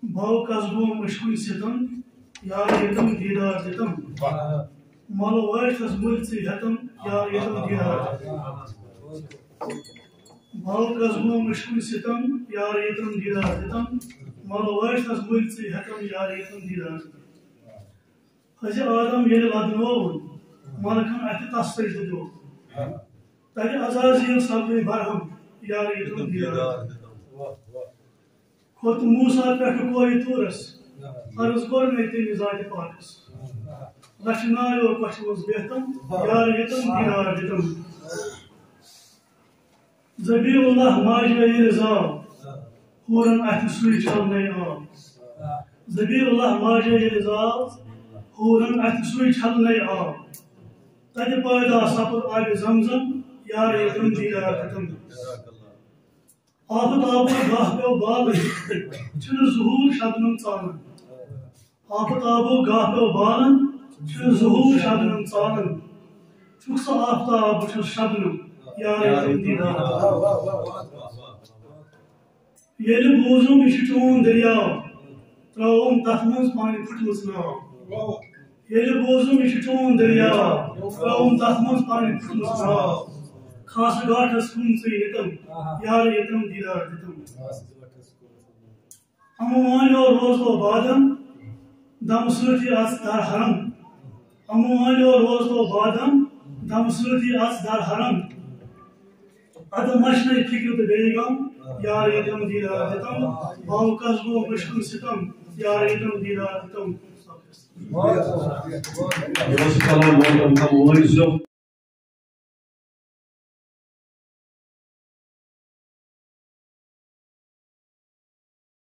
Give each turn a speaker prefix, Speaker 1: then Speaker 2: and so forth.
Speaker 1: باو قصبوں مشکل ستم یار یتم دیدار دتم مالو واش تس مل سے ہتم یار یتم دیدار باو قصبوں مشکل ستم یار یتم دیدار دتم مالو واش تس مل سے ہتم یار یتم دیدار حض آدم یل ودنو ملکن اتہ تس سجدہ دو تک عزازیل سپدے برہم یار یتم دیدار کھوت موسیٰ پہ کوئی تورس عرض کور میں تیری ذات پاکس لچنایو پشمز بہتم یار یتم دیدار دتم زبی اللہ ماجہ رضا ہورن اتھ سوئی چھلنے آب زبی اللہ ماجہ رضا ہورن اتھ سوئی چھلنے آب تجھ پیدا سپر آب زمزم یار یتم دیدار دتم آفت آبو گاہ پہ بال چھن ظہور شبنم ژالن آفت آبو گاہ پہ بالن چھن ظہور شبنم ژالن چھک سا آفتاب بہ چھس شبنم یار یتم دیدار ییٚلہِ بوٗزُم یہِ چھُ چون دٔریاو ترٛٲوُم تتھ منٛز پنٕنۍ پھٕٹمٕژ ناو ییٚلہِ بوٗزُم یہِ چھُ چون دٔریاو ترٛٲوُم تتھ منٛز پنٕنۍ پھٕٹمٕژ ناو خاص گاٹھس کُن ژٕے نِتم یار یتم دیدار دتم امو مانیو روزو بادم دم سۭتی اژ در حرم امو مانیو روزو بادم دم سۭتی اژ در حرم اد مشنے فکر تہٕ بیٚیہِ غم یار یتم دیدار دتم باو قصبو مشکل ستم یار یتم دیدار دتم